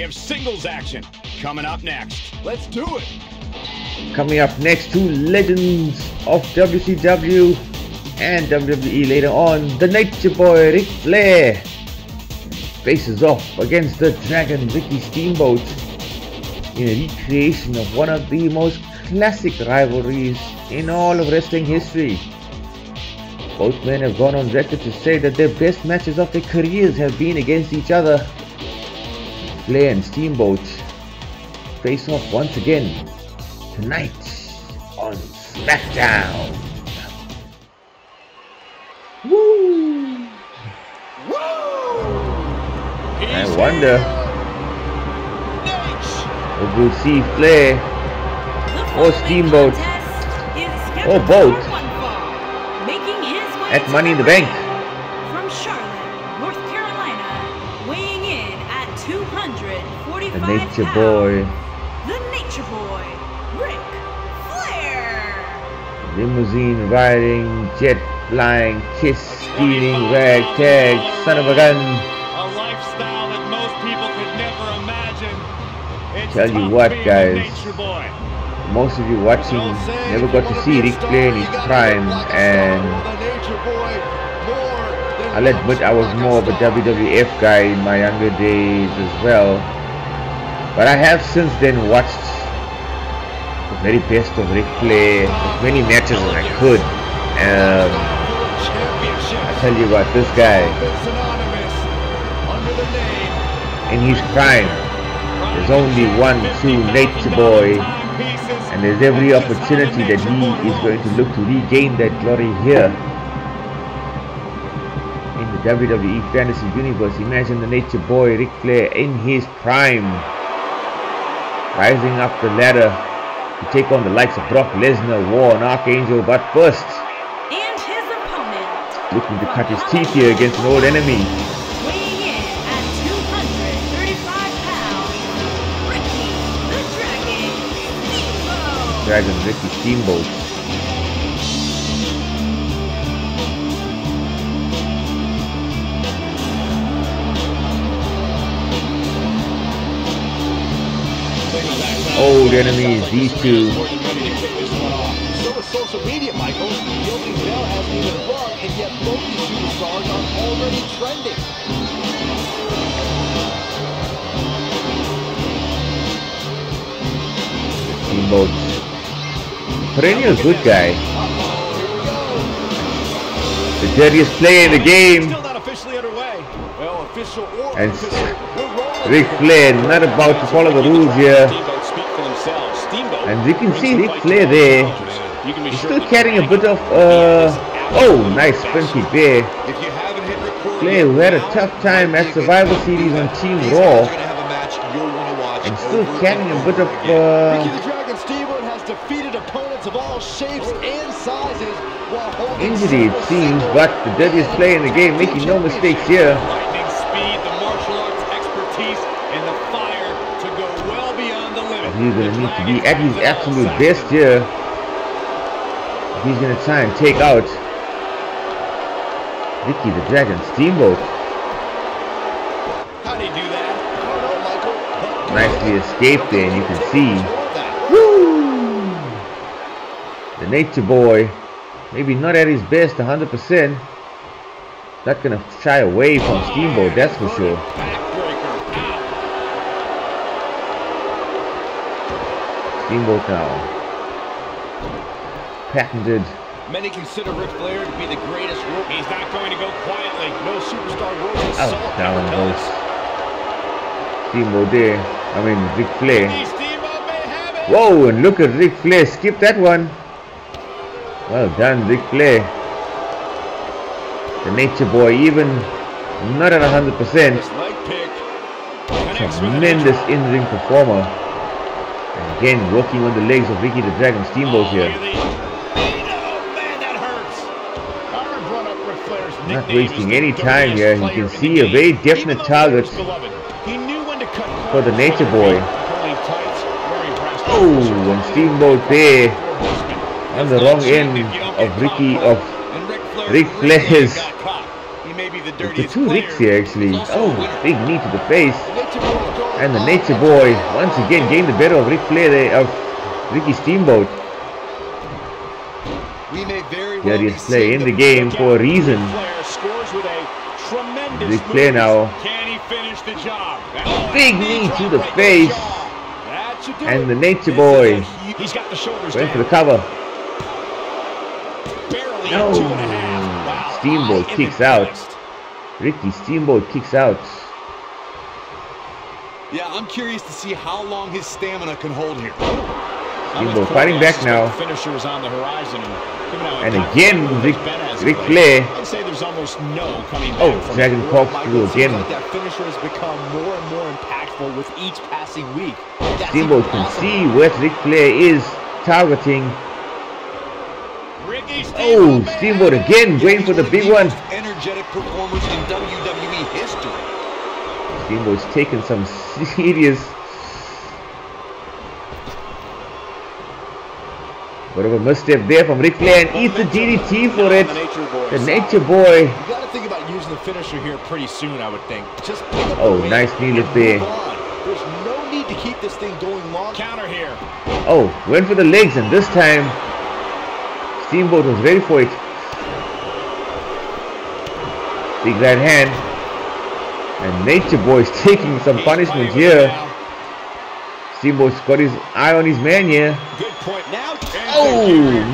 have singles action coming up next. Let's do it. Coming up next, two legends of WCW and WWE later on. The Nature Boy Ric Flair faces off against the Dragon Ricky Steamboat in a recreation of one of the most classic rivalries in all of wrestling history. Both men have gone on record to say that their best matches of their careers have been against each other. Flair and Steamboat face off once again tonight on SmackDown. Woo! Woo! I wonder if we'll see Flair or Steamboat or both at Money in the Bank. From Charlotte, North Carolina, weighing in at 245 The Nature Boy, the Nature Boy, Ric Flair. limousine riding, jet flying, kiss stealing, ragtag, son of a gun. A lifestyle that most people could never imagine. It's Tell you tough what, being guys. the Nature Boy. Most of you watching never got to see Ric Flair in his prime, and I'll admit I was more of a WWF guy in my younger days as well. But I have since then watched the very best of Ric Flair, as many matches as I could. I tell you what, this guy, in his prime, there's only one true Nature Boy, and there's every opportunity that he is going to look to regain that glory here in the WWE Fantasy Universe. Imagine the Nature Boy Ric Flair in his prime, rising up the ladder to take on the likes of Brock Lesnar, War, and Archangel, but first, And his opponent, looking to cut his teeth here against an old enemy. weighing in at 235 pounds, Ricky The Dragon Steamboat. Dragon Ricky Steamboat. Old enemies, these two. So is social media, Michael. The opening bell hasn't even rung, and yet both these superstars are already trending. Steamboat. Perennial good guy. The dirtiest player in the game. Still not officially underway. Well, official or And unofficial, we're rolling. Ric Flair not about to follow the rules here. And you can see Ric Flair there. He's still carrying a bit of oh, nice spin kick there. Flair, who had a tough time at Survivor Series on Team Raw, and still carrying a bit of Ricky the Dragon Steamboat has defeated opponents of all shapes and sizes while holding injury, it seems, but the dirtiest player in the game, making no mistakes here. Lightning speed, the martial arts expertise, and the fire to go well beyond the limit. He's going to need to be at his absolute best here. He's going to try and take out Ricky the Dragon Steamboat. How do you do that? I don't know, Michael. Nicely escaped there, and you can see. Woo! The Nature Boy, maybe not at his best 100%. Not going to shy away from Steamboat, that's for sure. Steamboat now. Patented. Many consider Ric Flair to be the greatest world. He's not going to go quietly. No superstar world is Out solid. down goes Steamboat there. I mean Ric Flair. Steamboat may have it. Whoa, and look at Ric Flair. Skip that one. Well done, Ric Flair. The Nature Boy, even not at 100%. This leg pick connects with the Tremendous in-ring performer. And again, working on the legs of Ricky the Dragon Steamboat here. Man, that hurts. Howard brought up Ric Flair's Not nickname wasting is the any time dirtiest here. You player can in see the a game. very Even definite though target he was beloved, he knew when to cut for the Nature Boy. pulling tights, wearing brass Oh, knuckles. and Steamboat there on the wrong end of Ric Flair's. He may be the The dirtiest two player. Ricks here actually. Oh, big knee to the face. The Nature Boy is going And the Nature Boy once again gained the better of Ric Flair there, of Ricky Steamboat. Here he is playing in the game for a reason. Ric Flair now. Can he finish the job? Big knee to the face. And the Nature Boy He's got the shoulders went for down. the cover. Barely No. 2.5. Wow. Steamboat High kicks impact out. next. Ricky Steamboat kicks out. Yeah, I'm curious to see how long his stamina can hold here. Steamboat fighting back now. Finisher is on the horizon, And again, Ric Flair. I'd say there's almost no coming back. Oh, from Dragon corkscrew again. Like that finisher has become more and more impactful with each passing week. Steamboat can see where Ric Flair is targeting. Ricky Oh, Steamboat again going for the big one. Energetic performers in WWE history. Steamboat's taking some serious. Bit of a misstep there from Ric Flair and eats the DDT for it. The Nature Boy. You got to think about using the finisher here pretty soon, I would think. Just pick up Oh, the weight nice knee lift and there. move on. There's no need to keep this thing going long. Counter here. Oh, went for the legs, and this time Steamboat was ready for it. Big right hand. And Nature Boy is taking some punishment here. Steamboat's got his eye on his man here. Good point now. Oh,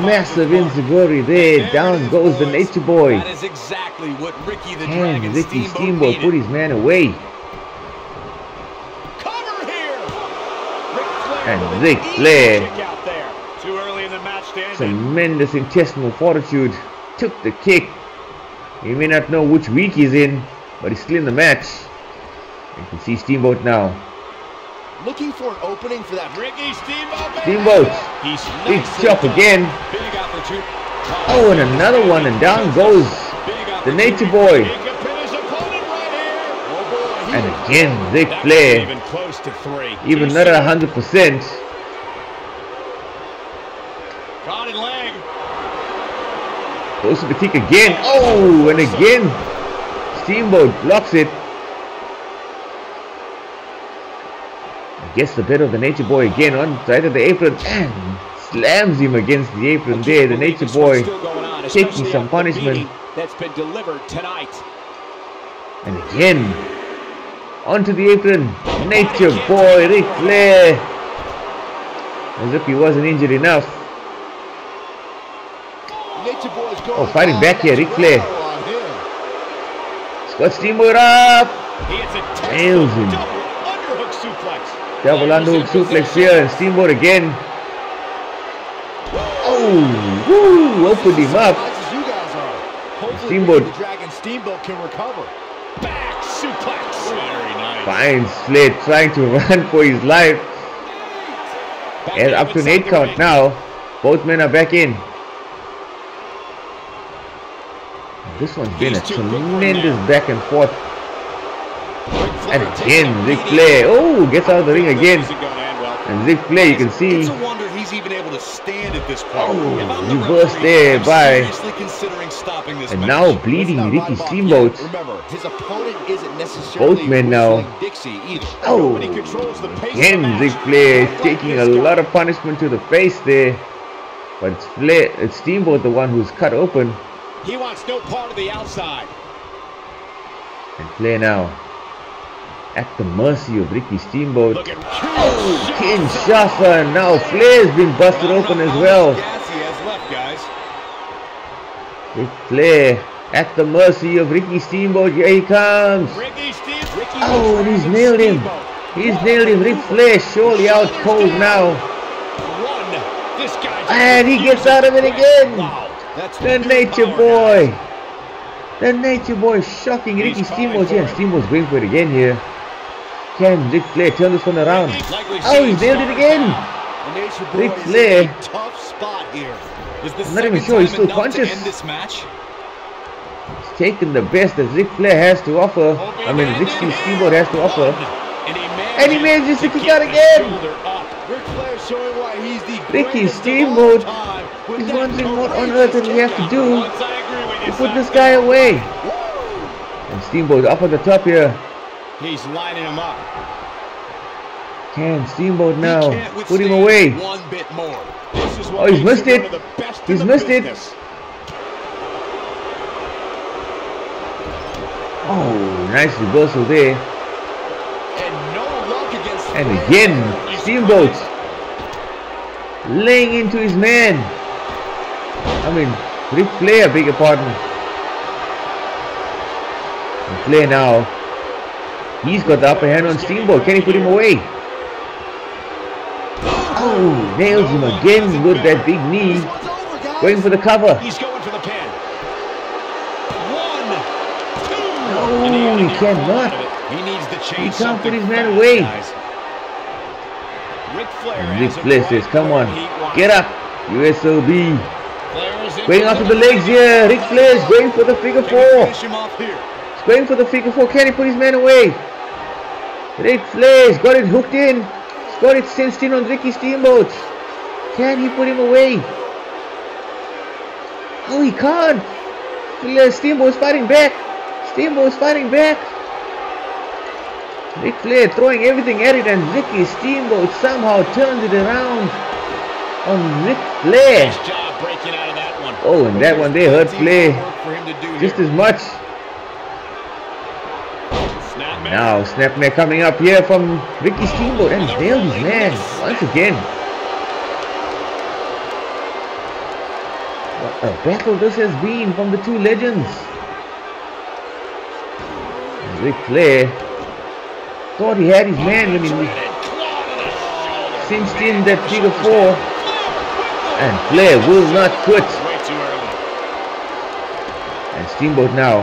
massive enziguri there. Down goes the Nature Boy. That is exactly what Ricky the And Dragon Ricky Steamboat Steamboat needed. put his man away. Cover here. And Ric Flair, Kick out there. Too early in the match to end it. tremendous intestinal fortitude, took the kick. He may not know which week he's in, but he's still in the match. You can see Steamboat now. Looking for an opening for that. Ricky Steamboat. Steamboat, He's big nice chop and again. big opportunity. Oh, and another one, and down goes the Nature Boy. He can pin his opponent right here. Oh boy. And again, Ric That Flair, wasn't even close to 3. even not at 100%. Caught in leg. Goes to the kick again. Oh, and again, Steamboat blocks it. Gets the better of the Nature Boy again on side of the apron and slams him against the apron there. The Nature Boy taking some punishment. That's been delivered tonight. And again, onto the apron. Nature Boy Ric Flair. As if he wasn't injured enough. Nature Boy's going Oh, fighting back here, Ric Flair. on him. Scott Steamboat up. He hits a Nails him. double underhook suplex. Double underhook suplex here, and Steamboat again. Oh, woo, opened him up. As you guys are. Hopefully Steamboat. Ricky the Dragon Steamboat can recover. Back suplex. Very nice. Finds Slade trying to run for his life. Back And up to an 8 count now. Both men are back in. This one's been a tremendous back and forth. And again, Ric Flair. Oh, gets out of the ring again. And Ric Flair, you can see. It's a wonder he's even able to stand at this point. Oh, If I'm the reverse referee, there I'm by. seriously considering stopping this And match. now bleeding Let's not Ricky run off Steamboat. yet. Remember, his opponent isn't necessarily Both men now. whistling Dixie either. Oh, Nobody controls the pace of the again, match. Ric Flair is I like taking this a guy. lot of punishment to the face there. But it's Steamboat the one who's cut open. He wants no part of the outside. And Flair now at the mercy of Ricky Steamboat. Look at Oh, Kinshasa, and now Flair's been busted open as well. Gas he has left, guys. Ric Flair at the mercy of Ricky Steamboat. Here he comes. Ricky Steamboat. Ricky Oh, and he's the nailed him. Steamboat. He's nailed him. Ric Flair surely out cold now. One. This guy just And he gets out of it again. Wow. That's The pure Nature power, Boy. guys. The Nature Boy shocking Ricky He's Steamboat calling here. And for it. Steamboat's going for it again here. Can Ric Flair turn this one around? Likely Oh, he's seeing nailed it again. The Nature Boy Ric is Flair. in a tough spot here. Is the I'm not even second sure he's time still enough to conscious. end this match? He's taking the best that Ric Flair has to offer. I mean, Ricky Steamboat has to offer. And he manages to kick out again. Ric Flair showing why he's the Ricky greatest of Steamboat all time with He's that wondering what on courageous earth does he have to kick do out. to put this guy away. And Steamboat up on the top here. He's lining him up. Can Steamboat now put him away? One bit more. This is Oh, what he's makes missed him it. one of the best in He's the missed it. business. Oh, nice reversal there. And no luck against And Flair. again, He's Steamboat crying. laying into his man. I mean, Ric Flair, beg your pardon. And Flair now, he's got the upper hand on Steamboat. Can he put him away? Oh, nails him again with that big knee. This one's over, guys. Going for the cover. He's going for the pin. 1, 2. No, he cannot. He needs to He change can't put something his man fast, away. guys. Ric Flair And Ric has him Flair right says, come where on, he wants get him. up, USOB. Flair's in Going for after the legs here. Ric Flair is going for the figure Can he four. finish him off here? He's going for the figure four. Can he put his man away? Ric Flair's got it hooked in. He's got it cinched in on Ricky Steamboat. Can he put him away? Oh, he can't. Steamboat's fighting back. Steamboat's fighting back. Ric Flair throwing everything at it, and Ricky Steamboat somehow turns it around on Ric Flair. Nice job breaking out of that one. Oh, and that one there hurt Flair Work for him to do just here. as much. Snapmare. Now, snapmare coming up here from Ricky Steamboat, and he's nailed his man once again. What a battle this has been from the two legends. And Ric Flair thought he had his man when he cinched in that figure four, and Flair will not quit. Way too early. And Steamboat now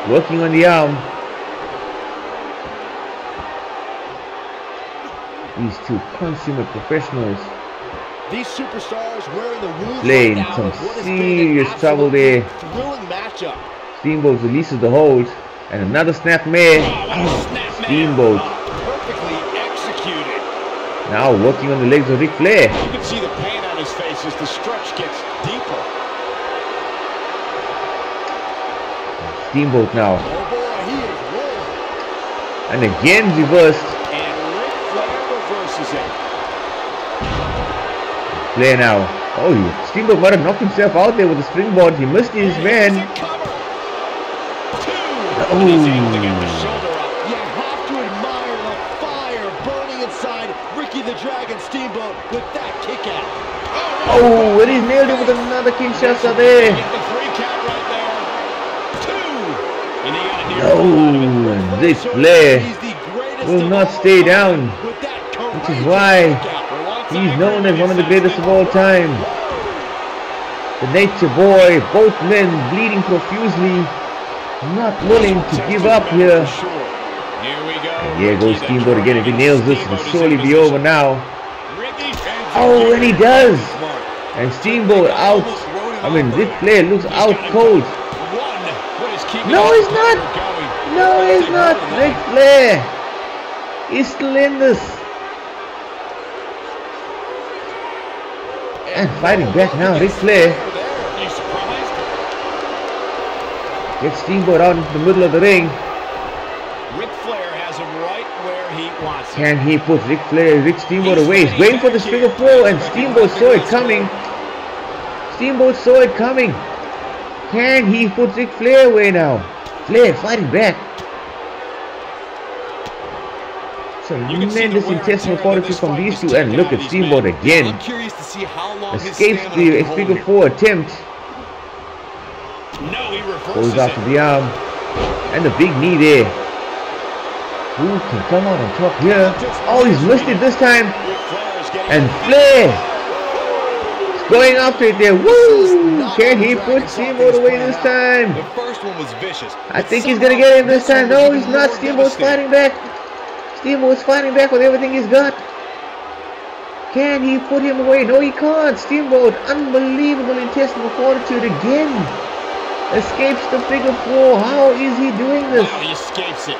working on the arm. These two consummate professionals These superstars wearing the wounds Flair in right now some of what has serious been an trouble there. absolutely thrilling matchup. Steamboat releases the hold, and another snapmare. Steamboat Perfectly executed. now working on the legs of Ric Flair. You can see the pain on his face as the stretch gets deeper. Steamboat now, Oh boy, he is rolling. and again reversed. And Ric Flair reverses it. Flair now. Oh, Steamboat might have knocked himself out there with the springboard. He missed his man. Here's a cover. 2. Oh. And he's able to get the shoulder up. You have to admire the fire burning inside Ricky the Dragon Steamboat with that kick out. Oh, and he's nailed it with another Kinshasa there. Get the 3 count right there. 2. And he got a near Oh, full out of it. and Ric Flair He's the greatest will of not all stay time down, with that which is courageous why kick out. he's known as one of the greatest of all time. The Nature Boy, both men bleeding profusely, not willing to give up here. Here we go. And here goes Steamboat again. If he nails this, it'll surely be over now. Oh, and he does. And Steamboat out. I mean, Ric Flair looks out cold. No, he's not. No, he's not. Ric Flair is still in this. And fighting back now, Ric Flair gets Steamboat out into the middle of the ring. Ric Flair has him right where he wants him. Can he put Rick Steamboat away? He's going for the figure four, and Steamboat saw it coming. Steamboat saw it coming. Can he put Ric Flair away now? Flair fighting back. Tremendous intestinal fortitude from these two, and look at Steamboat again. I'm curious to see how long Escapes the figure four attempt. No, he reverses Goes after it. the arm. And the big knee there. Who can come out on top here? Oh, he's missed it this time. Ric Flair is getting And Flair is going after it there. Woo! Can he put Steamboat away this time? The first one was vicious. I think he's gonna get him this time. No, he's not. Steamboat's fighting back. Steamboat's fighting back with everything he's got. Can he put him away? No, he can't. Steamboat, unbelievable intestinal fortitude again. Escapes the figure four. How is he doing this? Wow, he escapes it.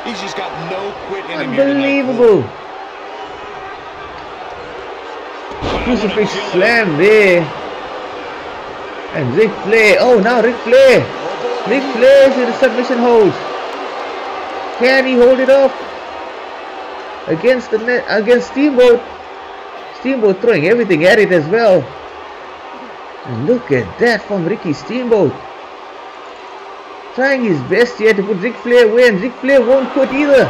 He's just got no quit in him. Unbelievable. Crucifix slam there. And Ric Flair. Oh, now Ric Flair. Ric Flair's in the submission hold. Can he hold it off? against the net, against Steamboat. Steamboat throwing everything at it as well. And look at that from Ricky Steamboat. Trying his best here to put Ric Flair away, and Ric Flair won't quit either.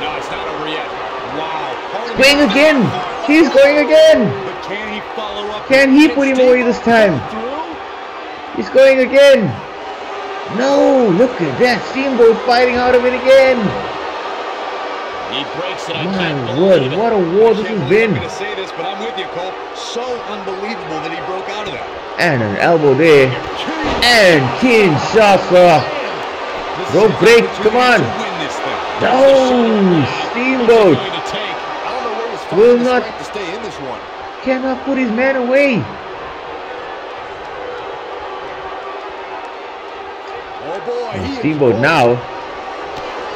No, it's not over yet. Wow. Going again. He's going again. But can he follow up? Can he put him away this time? He's going again. No, look at that. Steamboat fighting out of it again. He breaks it. My word, what a war this has been. I'm going to say this, but I'm with you, Cole. So unbelievable that he broke out of that. And an elbow there. And Kinshasa. Rope break, come on. No, Steamboat will not, cannot put his man away. And Steamboat now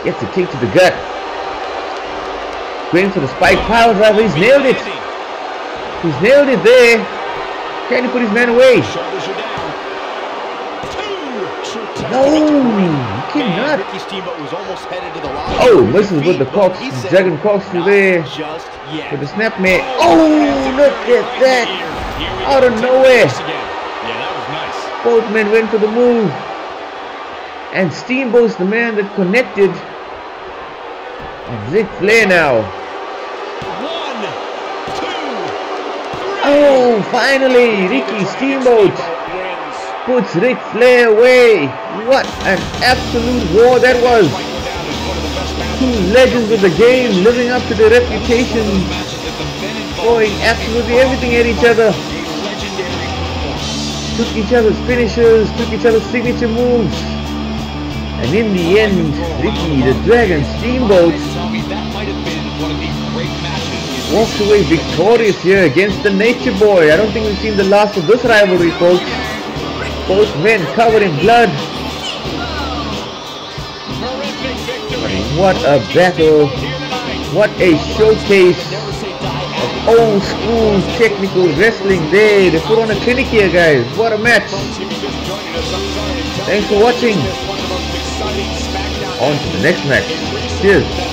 gets a kick to the gut. Going for the spike pile driver. He's nailed it. He's nailed it there. Can he put his man away? No, he cannot. Oh, misses with the dragon corkscrew there. With the snap man. Oh, look at that. Out of nowhere. Both men went for the move. And Steamboat's the man that connected. And Ric Flair now. 1, 2, 3. Oh, finally, Ricky Steamboat puts Ric Flair away. What an absolute war that was. Two legends of the game living up to their reputation, throwing absolutely everything at each other. Took each other's finishes, took each other's signature moves. And in the end, Ricky the Dragon Steamboat walks away victorious here against the Nature Boy. I don't think we've seen the last of this rivalry, folks. Both men covered in blood. What a battle. What a showcase of old school technical wrestling there. They put on a clinic here, guys. What a match. Thanks for watching. On to the next match. Cheers.